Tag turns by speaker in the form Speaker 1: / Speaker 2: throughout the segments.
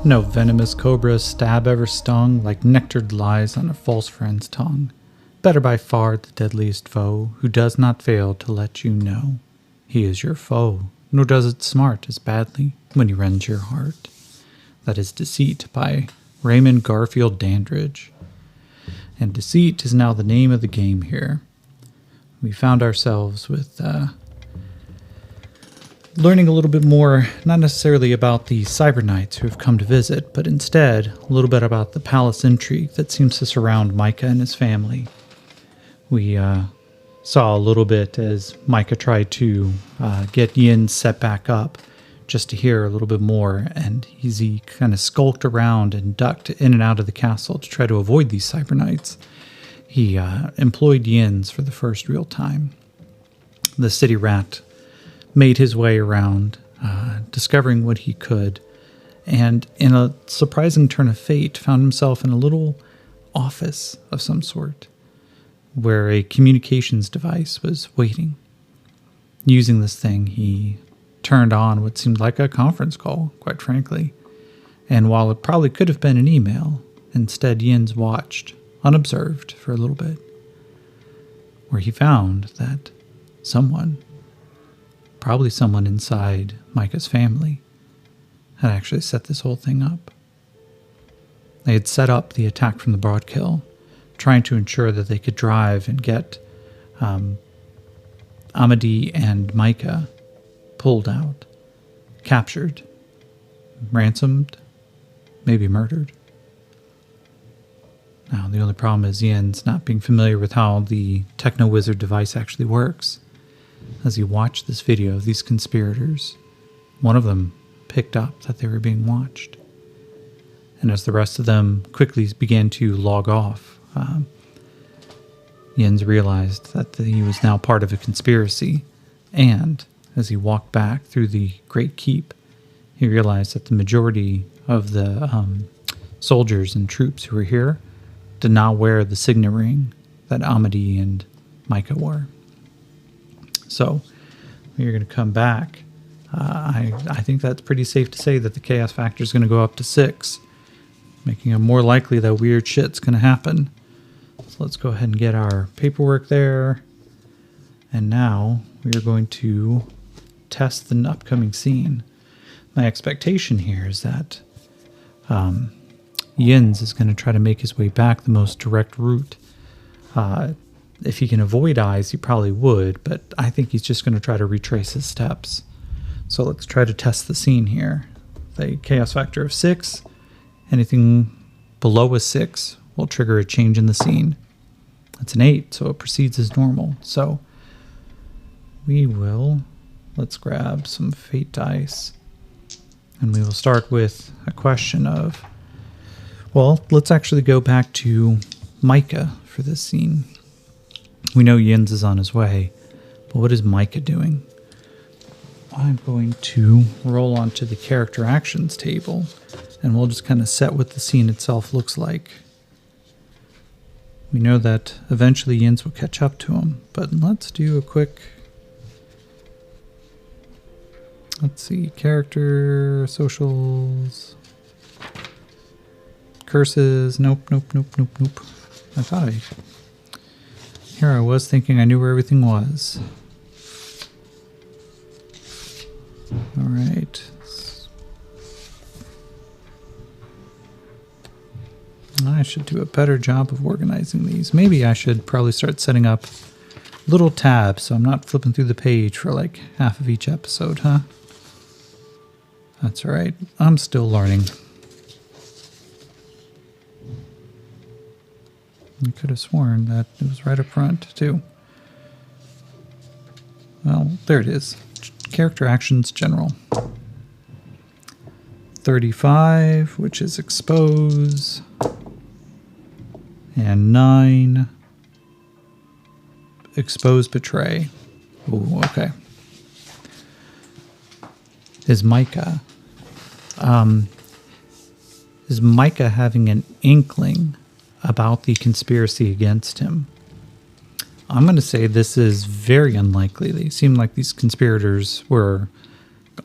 Speaker 1: No venomous cobra's stab ever stung, like nectared lies on a false friend's tongue. Better by far the deadliest foe, who does not fail to let you know he is your foe, nor does it smart as badly when he rends your heart. That is Deceit by Raymond Garfield Dandridge. And deceit is now the name of the game here. We found ourselves with learning a little bit more, not necessarily about the Cyber Knights who have come to visit, but instead a little bit about the palace intrigue that seems to surround Micah and his family. We saw a little bit as Micah tried to get Yin set back up just to hear a little bit more, and he kind of skulked around and ducked in and out of the castle to try to avoid these Cyber Knights. He employed Yin's for the first real time. The city rat made his way around, discovering what he could, and in a surprising turn of fate, found himself in a little office of some sort, where a communications device was waiting. Using this thing, he turned on what seemed like a conference call, quite frankly. And while it probably could have been an email, instead Yin's watched, unobserved, for a little bit, where he found that someone, probably someone inside Micah's family, had actually set this whole thing up. They had set up the attack from the Broadkill, trying to ensure that they could drive and get Amadi and Micah pulled out, captured, ransomed, maybe murdered. Now, the only problem is Yin's not being familiar with how the Techno-Wizard device actually works. As he watched this video of these conspirators, one of them picked up that they were being watched. And as the rest of them quickly began to log off, Yin's realized that he was now part of a conspiracy, and as he walked back through the Great Keep, he realized that the majority of the soldiers and troops who were here did not wear the signet ring that Amadi and Micah wore. So, when you're going to come back, I think that's pretty safe to say that the chaos factor is going to go up to 6, making it more likely that weird shit's going to happen. So let's go ahead and get our paperwork there. And now we are going to test the upcoming scene. My expectation here is that Yin's is going to try to make his way back the most direct route. If he can avoid eyes, he probably would, but I think he's just going to try to retrace his steps. So let's try to test the scene here. The chaos factor of 6. Anything below a 6 will trigger a change in the scene. That's an 8, so it proceeds as normal. So let's grab some fate dice, and we will start with a question of, well, let's actually go back to Micah for this scene. We know Yin's is on his way, but what is Micah doing? I'm going to roll onto the character actions table, and we'll just kind of set what the scene itself looks like. We know that eventually Yin's will catch up to him, but let's do a quick... Let's see, character, socials, curses, nope. I thought here I was thinking I knew where everything was. All right. I should do a better job of organizing these. Maybe I should probably start setting up little tabs so I'm not flipping through the page for like half of each episode, huh? That's all right. I'm still learning. I could have sworn that it was right up front, too. Well, there it is. Character actions, general. 35, which is expose. And 9, expose, betray. Ooh, okay. Is Micah having an inkling about the conspiracy against him? I'm going to say this is very unlikely. They seem like these conspirators were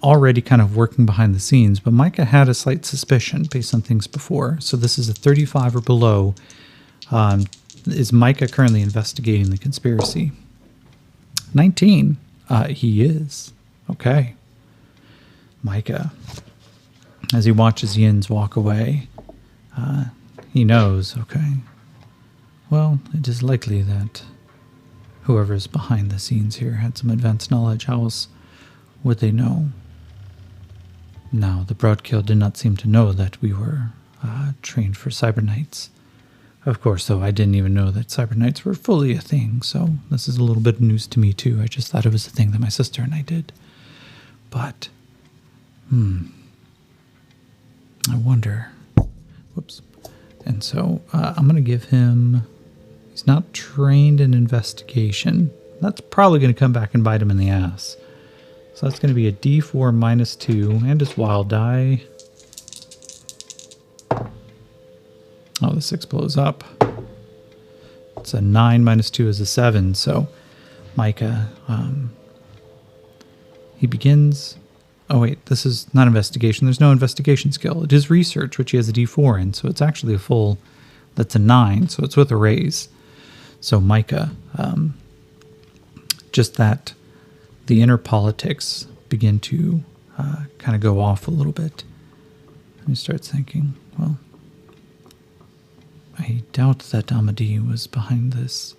Speaker 1: already kind of working behind the scenes, but Micah had a slight suspicion based on things before. So this is a 35 or below. Is Micah currently investigating the conspiracy? 19. He is. Okay. Micah, as he watches Yins walk away, he knows, okay, well, it is likely that whoever's behind the scenes here had some advanced knowledge. How else would they know? Now, the Broadkill did not seem to know that we were trained for Cyberknights. Of course, though, I didn't even know that Cyberknights were fully a thing, so this is a little bit of news to me, too. I just thought it was a thing that my sister and I did. But, I wonder. Whoops. And so, I'm going to give him... He's not trained in investigation. That's probably going to come back and bite him in the ass. So that's going to be a D4 minus 2 and his wild die. Oh, the 6 blows up. It's a 9 minus 2 is a 7. So Micah, he begins... Oh, wait, this is not investigation. There's no investigation skill. It is research, which he has a D4 in. So it's actually a full... That's a 9, so it's with a raise. So Micah, just that the inner politics begin to kind of go off a little bit. And he starts thinking, well, I doubt that Amadee was behind this.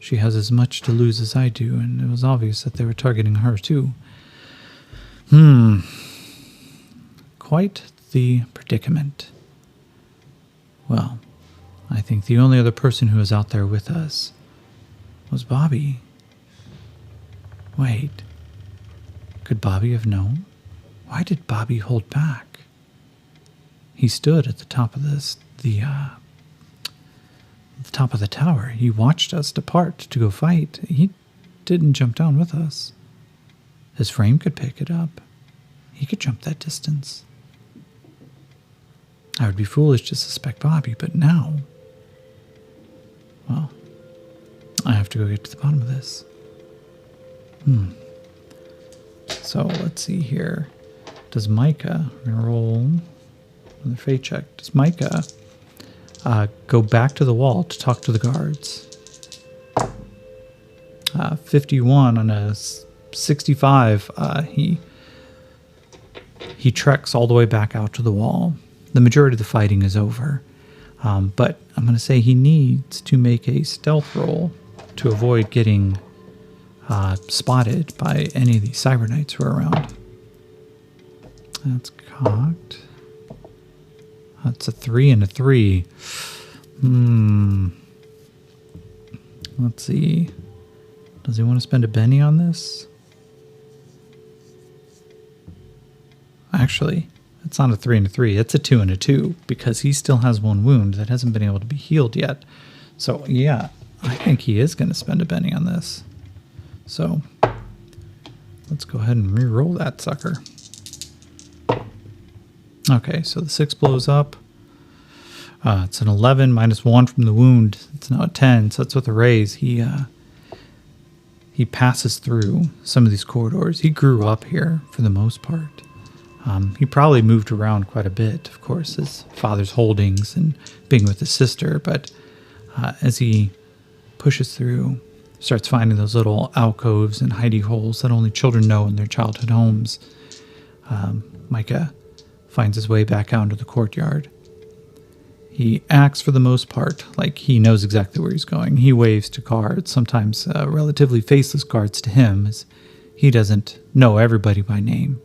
Speaker 1: She has as much to lose as I do, and it was obvious that they were targeting her too. Quite the predicament. Well, I think the only other person who was out there with us was Bobby. Wait, could Bobby have known? Why did Bobby hold back? He stood at the top of the top of the tower. He watched us depart to go fight. He didn't jump down with us. His frame could pick it up. He could jump that distance. I would be foolish to suspect Bobby, but now... Well, I have to go get to the bottom of this. So, let's see here. Does Micah... We're going to roll another fate check. Does Micah go back to the wall to talk to the guards? 51 on a 65. He treks all the way back out to the wall. The majority of the fighting is over. But I'm going to say he needs to make a stealth roll to avoid getting spotted by any of these Cyberknights who are around. That's cocked. That's a 3 and a 3. Let's see. Does he want to spend a Benny on this? Actually, it's not a 3 and a 3. It's a 2 and a 2 because he still has one wound that hasn't been able to be healed yet. So, yeah, I think he is going to spend a Benny on this. So, let's go ahead and re-roll that sucker. Okay, so the 6 blows up. It's an 11 minus 1 from the wound. It's now a 10, so that's with a raise. He passes through some of these corridors. He grew up here for the most part. He probably moved around quite a bit, of course, his father's holdings and being with his sister. But as he pushes through, starts finding those little alcoves and hidey holes that only children know in their childhood homes, Micah finds his way back out into the courtyard. He acts for the most part like he knows exactly where he's going. He waves to guards, sometimes relatively faceless guards to him, as he doesn't know everybody by name.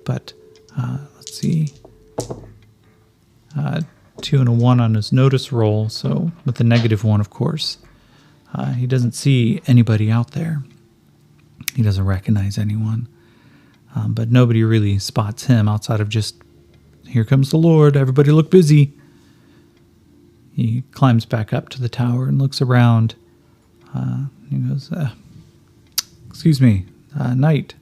Speaker 1: But let's see, 2 and a 1 on his notice roll, so with the -1, of course, he doesn't see anybody out there. He doesn't recognize anyone, but nobody really spots him outside of just, here comes the Lord, everybody look busy. He climbs back up to the tower and looks around. He goes, excuse me, knight.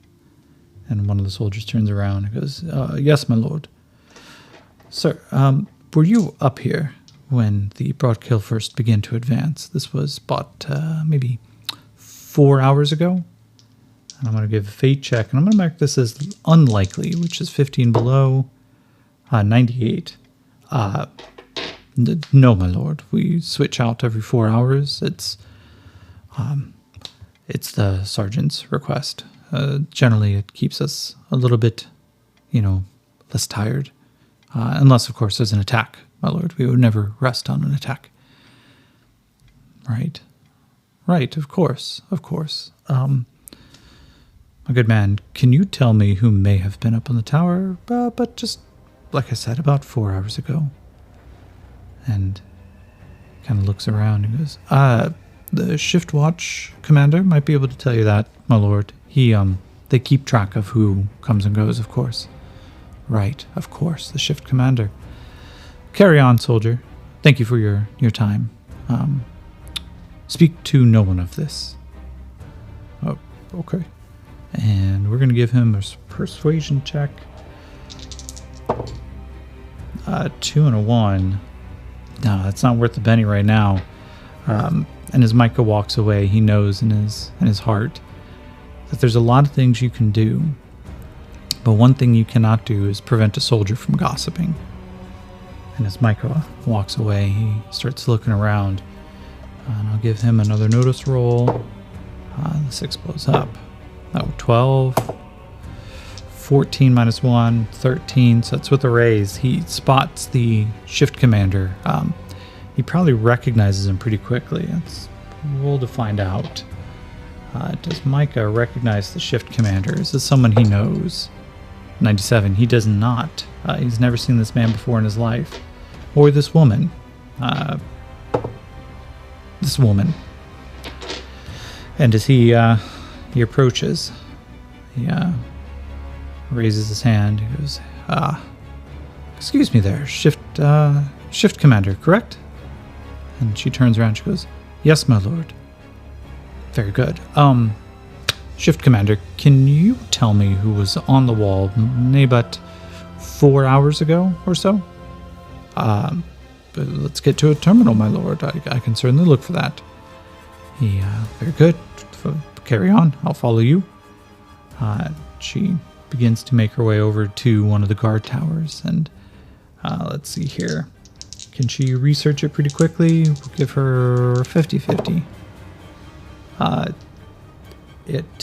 Speaker 1: And one of the soldiers turns around and goes, yes, my lord. Sir, were you up here when the Broadkill first began to advance? This was about maybe 4 hours ago. And I'm going to give a fate check, and I'm going to mark this as unlikely, which is 15 below, 98. No, my lord. We switch out every 4 hours. It's the sergeant's request. Generally, it keeps us a little bit, less tired. Unless, of course, there's an attack, my lord. We would never rest on an attack. Right. Right, of course. My good man, can you tell me who may have been up on the tower? But just, like I said, about 4 hours ago. And kind of looks around and goes, the shift watch commander might be able to tell you that, my lord. They keep track of who comes and goes, of course. Right, of course, the shift commander. Carry on, soldier. Thank you for your time. Speak to no one of this. Oh, okay. And we're going to give him a persuasion check. 2 and a 1. No, that's not worth the penny right now. And as Micah walks away, he knows in his heart that there's a lot of things you can do. But one thing you cannot do is prevent a soldier from gossiping. And as Micah walks away, he starts looking around. And I'll give him another notice roll. The 6 blows up. 12. 14 minus 1, 13. So that's with a raise. He spots the shift commander. He probably recognizes him pretty quickly. It's roll to find out. Does Micah recognize the shift commander? Is this someone he knows? 97. He does not. He's never seen this man before in his life. Or this woman. This woman. And as he approaches, he raises his hand. He goes, excuse me there, shift commander, correct? And she turns around. She goes, yes, my lord. Very good. Shift commander, can you tell me who was on the wall about 4 hours ago or so? But let's get to a terminal, my lord. I can certainly look for that. Very good. Carry on. I'll follow you. She begins to make her way over to one of the guard towers, and let's see here. Can she research it pretty quickly? We'll give her 50-50. It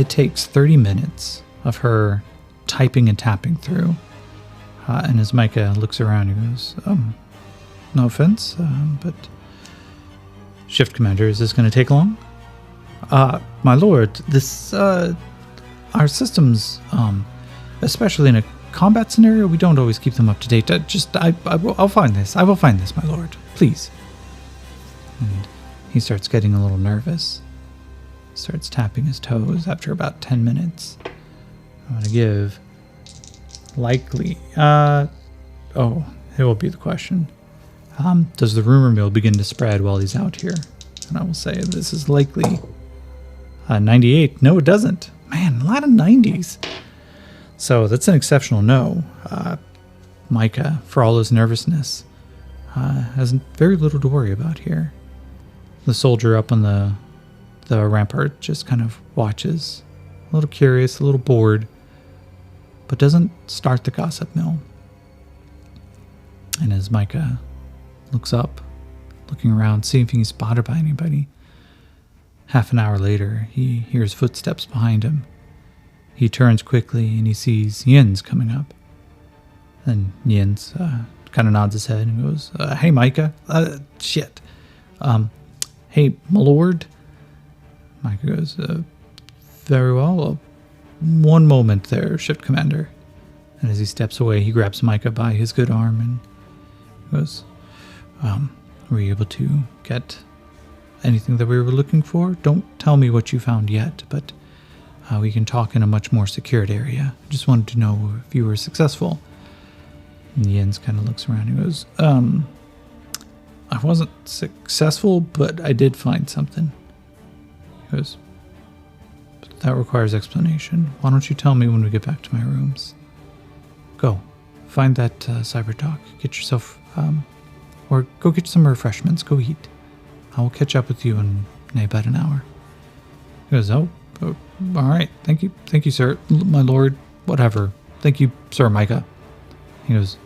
Speaker 1: takes 30 minutes of her typing and tapping through. And as Micah looks around, he goes, no offense, but shift commander, is this going to take long? My lord, this, our systems, especially in a combat scenario, we don't always keep them up to date. I'll find this. I will find this, my lord. Please. And he starts getting a little nervous. Starts tapping his toes after about 10 minutes. I'm going to give likely. It will be the question. Does the rumor mill begin to spread while he's out here? And I will say this is likely. 98. No, it doesn't. Man, a lot of 90s. So that's an exceptional no. Micah, for all his nervousness, has very little to worry about here. The soldier up on the rampart just kind of watches, a little curious, a little bored, but doesn't start the gossip mill. And as Micah looks up, looking around, seeing if he can spot her by anybody, half an hour later, he hears footsteps behind him. He turns quickly and he sees Jens coming up. And Jens kind of nods his head and goes, hey, Micah. Shit. Hey, my lord. Micah goes, very well. One moment there, shift commander. And as he steps away, he grabs Micah by his good arm and goes, were you able to get anything that we were looking for? Don't tell me what you found yet, but we can talk in a much more secured area. I just wanted to know if you were successful. And Jens kind of looks around and goes, I wasn't successful, but I did find something. He goes, but that requires explanation. Why don't you tell me when we get back to my rooms? Go. Find that cyber dock. Get yourself, or go get some refreshments. Go eat. I will catch up with you in about an hour. He goes, oh, all right. Thank you, sir, my lord, whatever. Thank you, Sir Micah. He goes,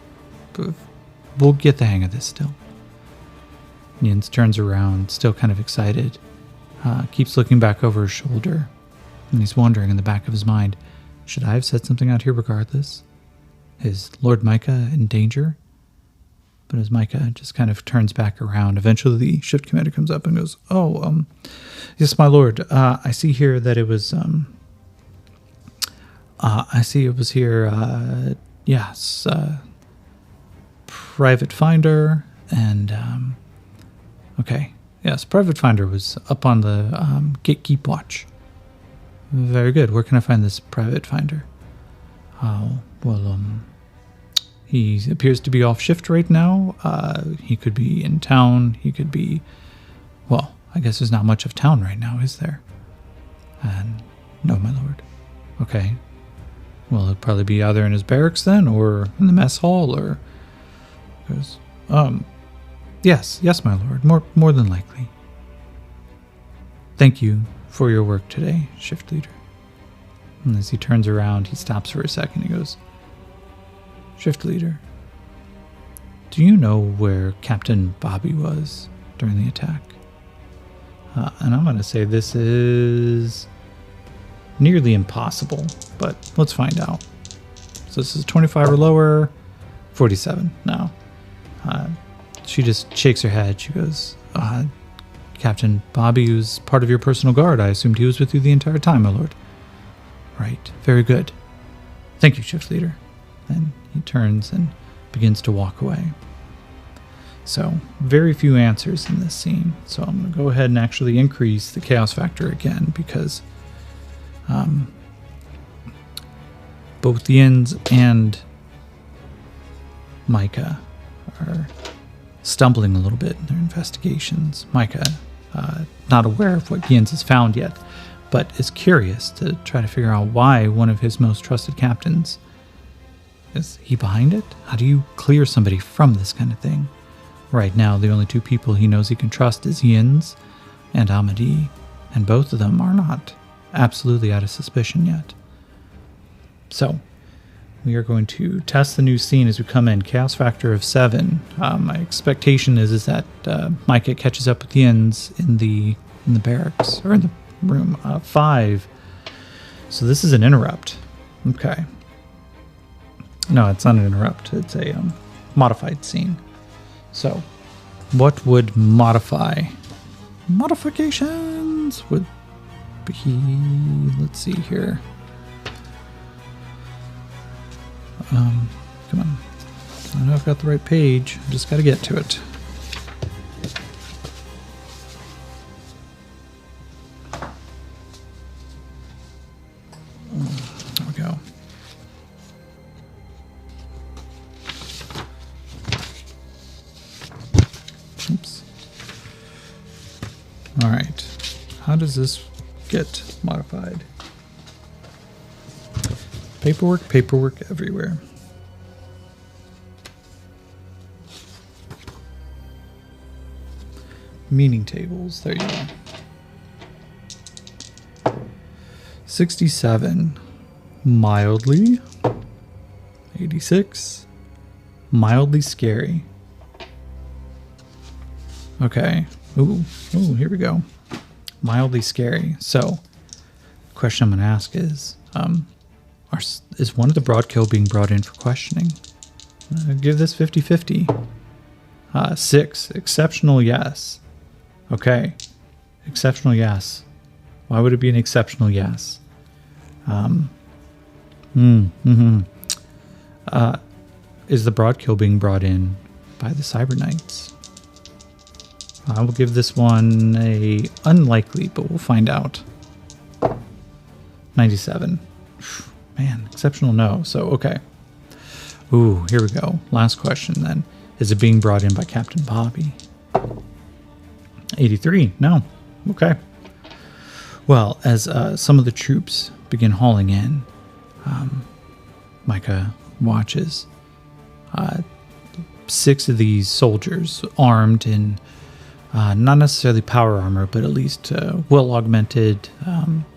Speaker 1: we'll get the hang of this still. Jens turns around, still kind of excited, keeps looking back over his shoulder, and he's wondering in the back of his mind, should I have said something out here regardless? Is Lord Micah in danger? But as Micah just kind of turns back around, eventually the shift commander comes up and goes, yes, my lord, I see here that it was, I see it was here, yes, Private Finder, and, okay, yes, Private Finder was up on the gatekeep watch. Very good. Where can I find this Private Finder? He appears to be off shift right now. He could be in town. He could be, well, I guess there's not much of town right now, is there? No, my lord. Okay. Well, he'll probably be either in his barracks then, or in the mess hall, or... Goes, yes, my lord. More than likely. Thank you for your work today, shift leader. And as he turns around, he stops for a second. He goes, shift leader, do you know where Captain Bobby was during the attack? And I'm going to say this is nearly impossible, but let's find out. So this is 25 or lower, 47 now. She just shakes her head. She goes, Captain Bobby was part of your personal guard. I assumed he was with you the entire time, my lord. Right. Very good. Thank you, shift leader. Then he turns and begins to walk away. So, very few answers in this scene. So I'm going to go ahead and actually increase the chaos factor again, because both Jens and Micah are stumbling a little bit in their investigations. Micah, not aware of what Jens has found yet, but is curious to try to figure out why one of his most trusted captains, is he behind it? How do you clear somebody from this kind of thing? Right now, the only two people he knows he can trust is Jens and Amadi, and both of them are not absolutely out of suspicion yet. So, we are going to test the new scene as we come in. Chaos factor of 7. My expectation is that Micah catches up with Jens in the barracks, or in the room. 5. So this is an interrupt. Okay. No, it's not an interrupt. It's a modified scene. So, what would modify? Modifications would be, let's see here. Come on. I know I've got the right page. I just got to get to it. There we go. Oops. All right. How does this get modified? Paperwork everywhere. Meaning tables. There you go. 67. Mildly. 86. Mildly scary. Okay. Ooh, here we go. Mildly scary. So, the question I'm going to ask is, is one of the Broadkill being brought in for questioning? Give this 50-50. 6. Exceptional yes. Okay. Exceptional yes. Why would it be an exceptional yes? Is the Broadkill being brought in by the Cyber Knights? I will give this one a unlikely, but we'll find out. 97. Man, exceptional no. So, okay. Ooh, here we go. Last question then. Is it being brought in by Captain Bobby? 83. No. Okay. Well, as some of the troops begin hauling in, Micah watches 6 of these soldiers armed in Not necessarily power armor, but at least well-augmented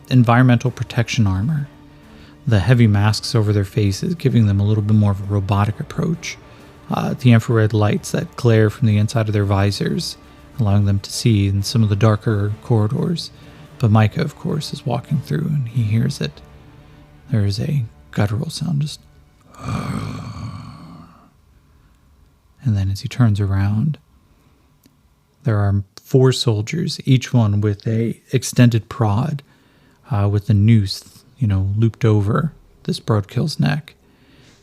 Speaker 1: environmental protection armor. The heavy masks over their faces giving them a little bit more of a robotic approach. The infrared lights that glare from the inside of their visors, allowing them to see in some of the darker corridors. But Micah, of course, is walking through and he hears it. There is a guttural sound, just... And then as he turns around, there are 4 soldiers, each one with a extended prod, with a noose, looped over this Broadkill's neck.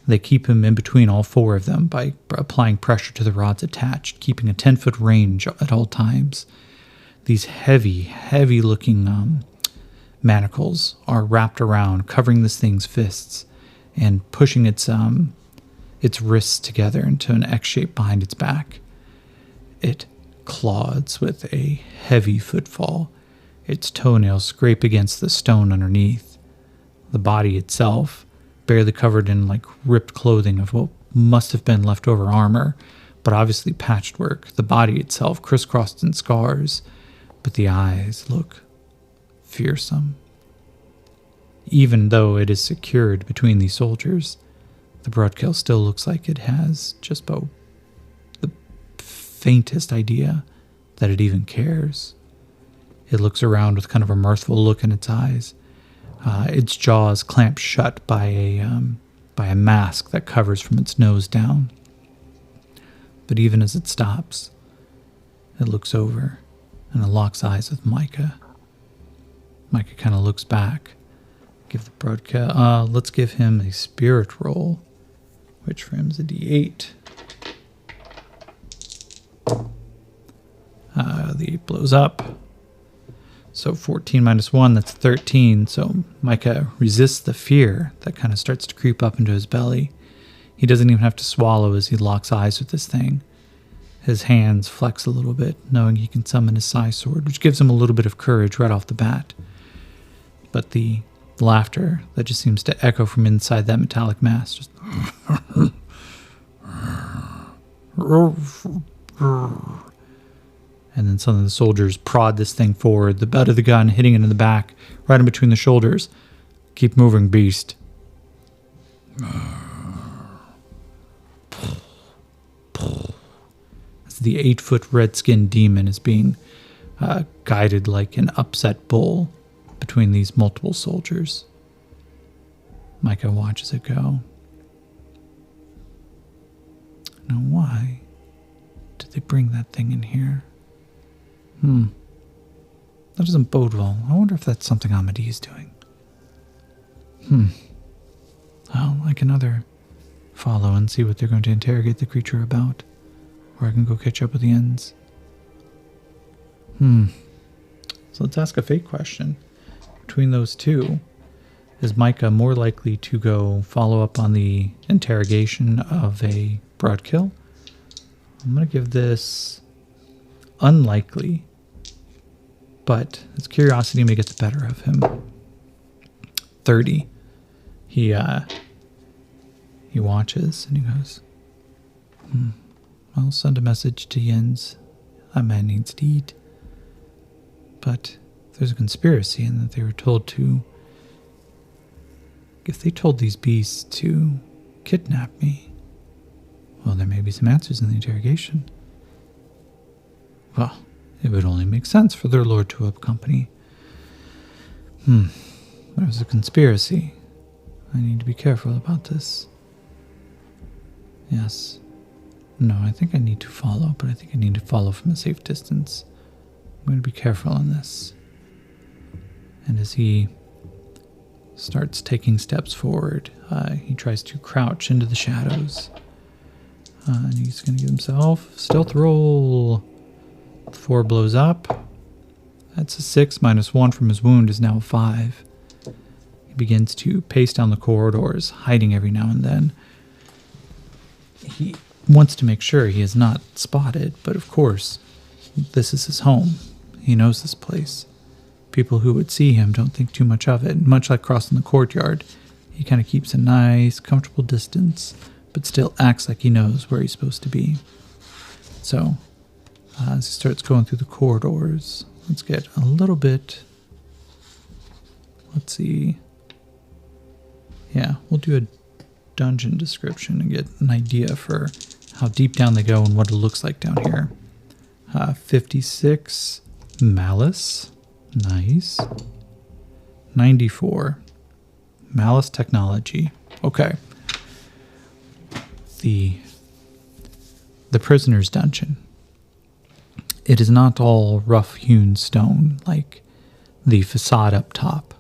Speaker 1: They keep him in between all 4 of them by applying pressure to the rods attached, keeping a 10-foot range at all times. These heavy-looking manacles are wrapped around, covering this thing's fists and pushing its wrists together into an X shape behind its back. It clods with a heavy footfall. Its toenails scrape against the stone underneath. The body itself, barely covered in ripped clothing of what must have been leftover armor, but obviously patchwork. The body itself crisscrossed in scars, but the eyes look fearsome. Even though it is secured between these soldiers, the Broadkill still looks like it has just about the faintest idea that it even cares. It looks around with kind of a mirthful look in its eyes. Its jaws clamped shut by a mask that covers from its nose down. But even as it stops, it looks over and it locks eyes with Micah. Micah kind of looks back. Give the Broadkill. Let's give him a spirit roll, which for him is a D8. The 8 blows up. So 14 minus 1, that's 13. So Micah resists the fear that kind of starts to creep up into his belly. He doesn't even have to swallow as he locks eyes with this thing. His hands flex a little bit, knowing he can summon his Psi Sword, which gives him a little bit of courage right off the bat. But the laughter that just seems to echo from inside that metallic mask, just... And then some of the soldiers prod this thing forward, the butt of the gun hitting it in the back, right in between the shoulders. Keep moving, beast. As the 8-foot red-skinned demon is being guided like an upset bull between these multiple soldiers. Micah watches it go. Now why did they bring that thing in here? That doesn't bode well. I wonder if that's something Amadi is doing. Well, I can either follow and see what they're going to interrogate the creature about, or I can go catch up with the ends. So let's ask a fate question. Between those two, is Micah more likely to go follow up on the interrogation of a Broadkill? I'm going to give this unlikely, but his curiosity may get the better of him. 30. He watches and he goes, I'll send a message to Jens. That man needs to eat. But there's a conspiracy in that they were told to... If they told these beasts to kidnap me, well, there may be some answers in the interrogation. Well, it would only make sense for their lord to accompany. There's a conspiracy. I need to be careful about this. Yes. No, I think I need to follow, but I think I need to follow from a safe distance. I'm going to be careful on this. And as he starts taking steps forward, he tries to crouch into the shadows. And he's going to give himself stealth roll. 4 blows up. That's a 6 minus 1 from his wound is now 5. He begins to pace down the corridors, hiding every now and then. He wants to make sure he is not spotted, but of course, this is his home. He knows this place. People who would see him don't think too much of it. Much like crossing the courtyard, he kind of keeps a nice, comfortable distance, but still acts like he knows where he's supposed to be. So, As he starts going through the corridors, let's get a little bit. Let's see. Yeah, we'll do a dungeon description and get an idea for how deep down they go and what it looks like down here. 56 Malice. Nice. 94 Malice Technology. Okay. The prisoner's dungeon. It is not all rough-hewn stone like the facade up top,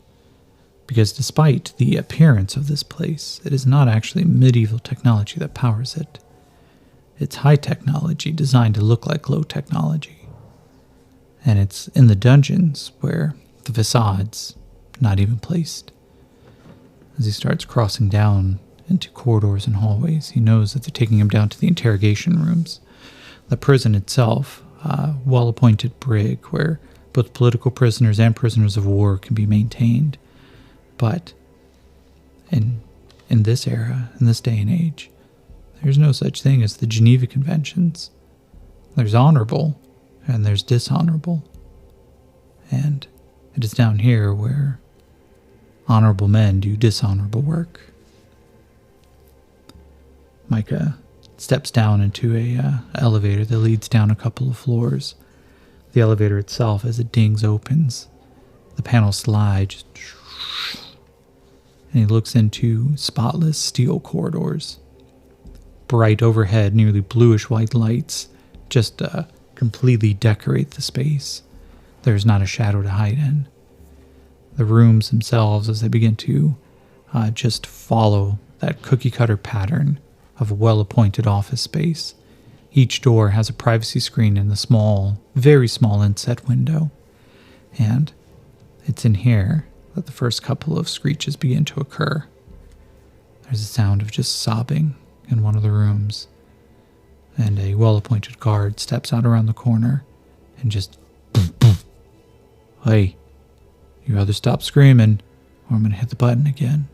Speaker 1: because despite the appearance of this place, it is not actually medieval technology that powers it. It's high technology designed to look like low technology. And it's in the dungeons where the facade's not even placed. As he starts crossing down into corridors and hallways, he knows that they're taking him down to the interrogation rooms. The prison itself, a well-appointed brig where both political prisoners and prisoners of war can be maintained. But in this era, in this day and age, there's no such thing as the Geneva Conventions. There's honorable and there's dishonorable. And it is down here where honorable men do dishonorable work. Micah steps down into a elevator that leads down a couple of floors. The elevator itself, as it dings, opens. The panel slides, and he looks into spotless steel corridors. Bright overhead, nearly bluish-white lights just completely decorate the space. There's not a shadow to hide in. The rooms themselves, as they begin to just follow that cookie-cutter pattern of a well-appointed office space. Each door has a privacy screen in the small, very small inset window. And it's in here that the first couple of screeches begin to occur. There's a sound of just sobbing in one of the rooms. And a well-appointed guard steps out around the corner and just... Boom, boom. Hey, you either stop screaming or I'm going to hit the button again.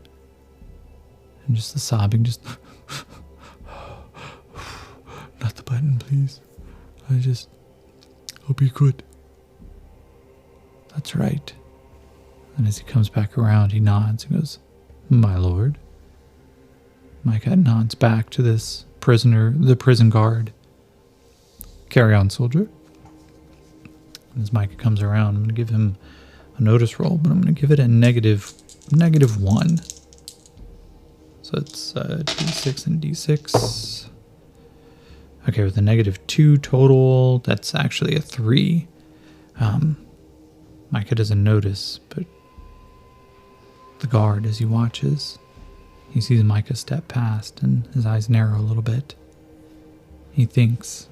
Speaker 1: And just the sobbing, just... Not the button, please. I just hope you're good. That's right. And as he comes back around, he nods and goes, "My lord." Micah nods back to this prisoner, the prison guard. "Carry on, soldier." And as Micah comes around, I'm going to give him a notice roll, but I'm going to give it a -1. So it's D6 and D6. Okay, with a -2 total, that's actually a 3. Micah doesn't notice, but the guard, as he watches, he sees Micah step past, and his eyes narrow a little bit. He thinks,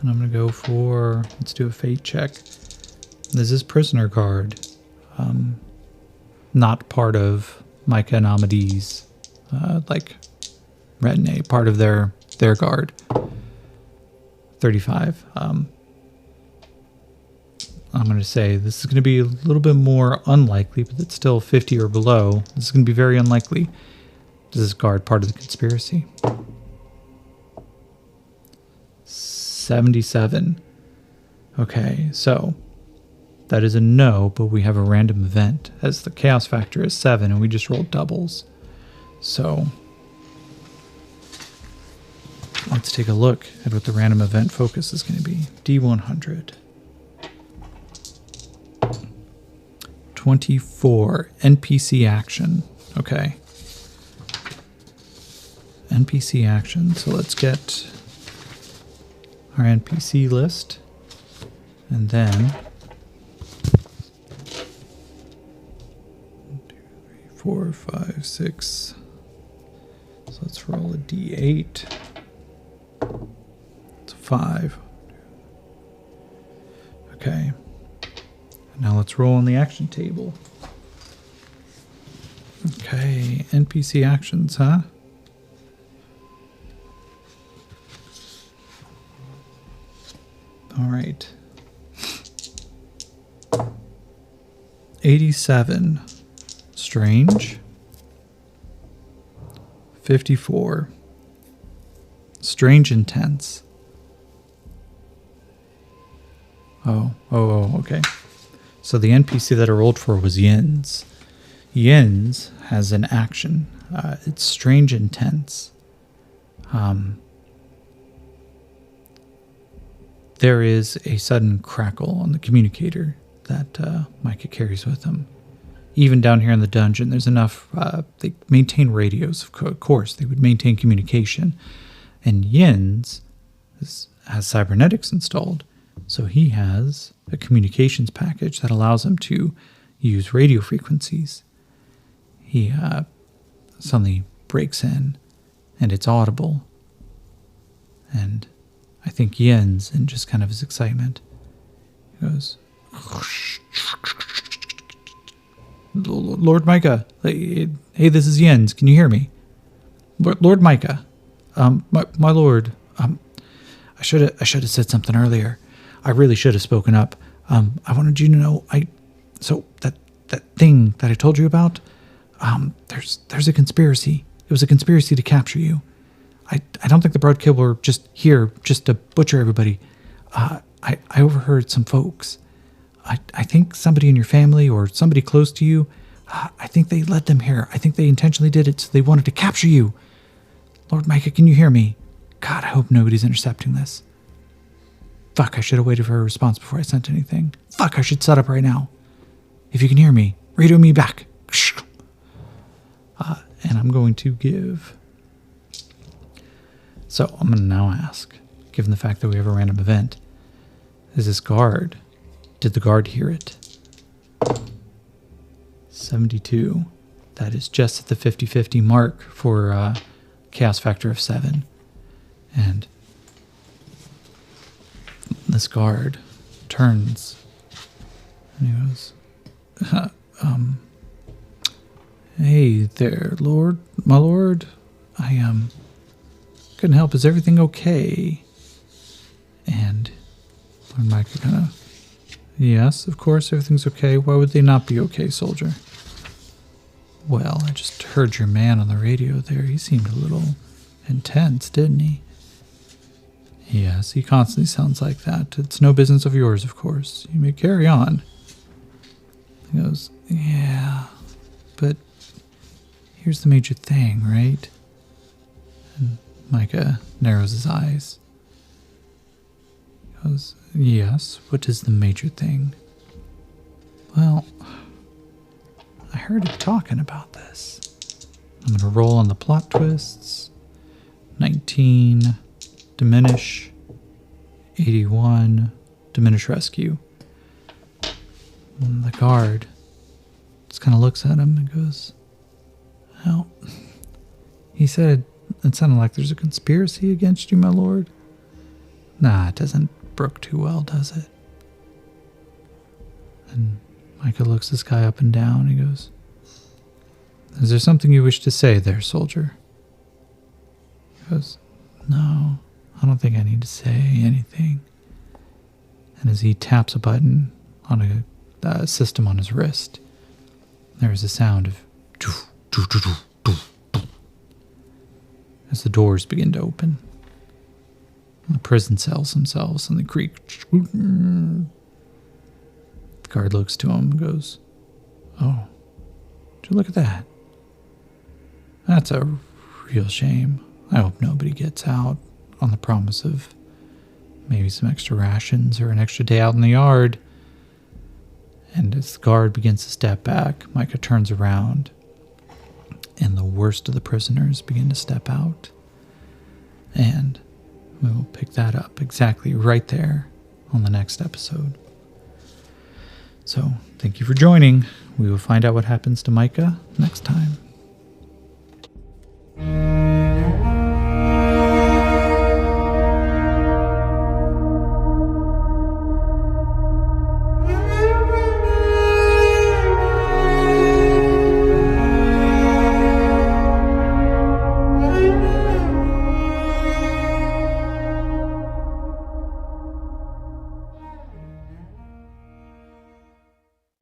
Speaker 1: and I'm going to go for, let's do a fate check. This is prisoner guard, not part of Micah and Amedee's, retinue, part of their guard. 35. I'm going to say this is going to be a little bit more unlikely, but it's still 50 or below. This is going to be very unlikely. Is this guard part of the conspiracy? 77. Okay, so that is a no, but we have a random event as the chaos factor is 7 and we just rolled doubles. So let's take a look at what the random event focus is going to be. D100. 24. NPC action. Okay. NPC action. So let's get our NPC list. And then 1, 2, 3, 4, 5, 6. So let's roll a D8. It's a 5. Okay. Now let's roll on the action table. Okay, NPC actions, huh? All right. 87. Strange. 54. Strange intense. Okay. So the NPC that I rolled for was Yins. Yins has an action. It's strange intense. There is a sudden crackle on the communicator that Micah carries with him. Even down here in the dungeon, there's enough. They maintain radios, of course. They would maintain communication. And Yins has cybernetics installed. So he has a communications package that allows him to use radio frequencies. He suddenly breaks in, and it's audible. And I think Yins, in just kind of his excitement, goes, Lord Micah, hey, this is Yins. Can you hear me? Lord Micah, my lord, I should have said something earlier. I really should have spoken up. I wanted you to know, so that thing that I told you about, there's a conspiracy. It was a conspiracy to capture you. I don't think the Broadkill were just here just to butcher everybody. I overheard some folks. I think somebody in your family or somebody close to you, I think they led them here. I think they intentionally did it so they wanted to capture you. Lord Micah, can you hear me? God, I hope nobody's intercepting this. Fuck, I should have waited for a response before I sent anything. Fuck, I should set up right now. If you can hear me, radio me back. And I'm going to give... So I'm going to now ask, given the fact that we have a random event, is this guard, did the guard hear it? 72. That is just at the 50-50 mark for chaos factor of 7. And this guard turns and he goes, hey there, Lord, my lord. I couldn't help. Is everything okay? And Lord Micah kind of, yes, of course, everything's okay. Why would they not be okay, soldier? Well, I just heard your man on the radio there. He seemed a little intense, didn't he? Yes, he constantly sounds like that. It's no business of yours, of course. You may carry on. He goes, yeah, but here's the major thing, right? And Micah narrows his eyes. He goes, yes, what is the major thing? Well, I heard him talking about this. I'm going to roll on the plot twists. 19, diminish, 81, diminish rescue. And the guard just kind of looks at him and goes, well, he said it sounded like there's a conspiracy against you, my lord. Nah, it doesn't brook too well, does it? And Micah looks this guy up and down. He goes, is there something you wish to say there, soldier? He goes, no, I don't think I need to say anything. And as he taps a button on a system on his wrist, there is a sound of as the doors begin to open. The prison cells themselves and the creak. The guard looks to him and goes, oh, did you look at that? That's a real shame. I hope nobody gets out on the promise of maybe some extra rations or an extra day out in the yard. And as the guard begins to step back, Micah turns around and the worst of the prisoners begin to step out. And we will pick that up exactly right there on the next episode. So, thank you for joining. We will find out what happens to Micah next time.